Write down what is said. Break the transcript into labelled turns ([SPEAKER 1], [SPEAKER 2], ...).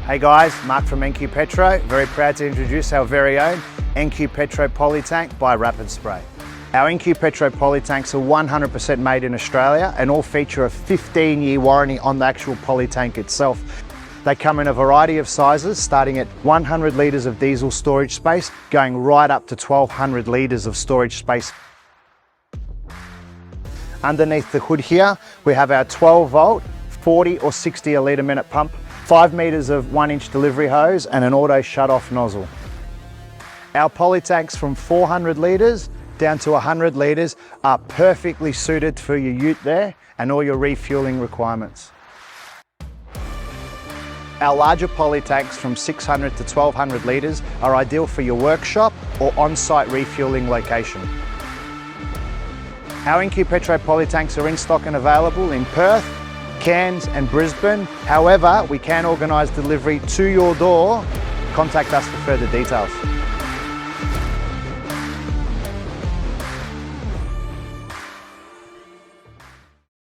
[SPEAKER 1] Hey guys, Mark from Nqpetro, very proud to introduce our very own Nqpetro Poly Tank by Rapid Spray. Our Nqpetro Poly Tanks are 100% made in Australia and all feature a 15-year warranty on the actual poly tank itself. They come in a variety of sizes, starting at 100 litres of diesel storage space, going right up to 1200 litres of storage space. Underneath the hood here, we have our 12 volt, 40 or 60 litre minute pump, 5 metres of 1-inch delivery hose and an auto shut-off nozzle. Our poly tanks from 400 litres down to 100 litres are perfectly suited for your ute there and all your refuelling requirements. Our larger poly tanks from 600 to 1200 litres are ideal for your workshop or on-site refuelling location. Our Nqpetro poly tanks are in stock and available in Perth, Cairns and Brisbane. However, we can organise delivery to your door. Contact us for further details.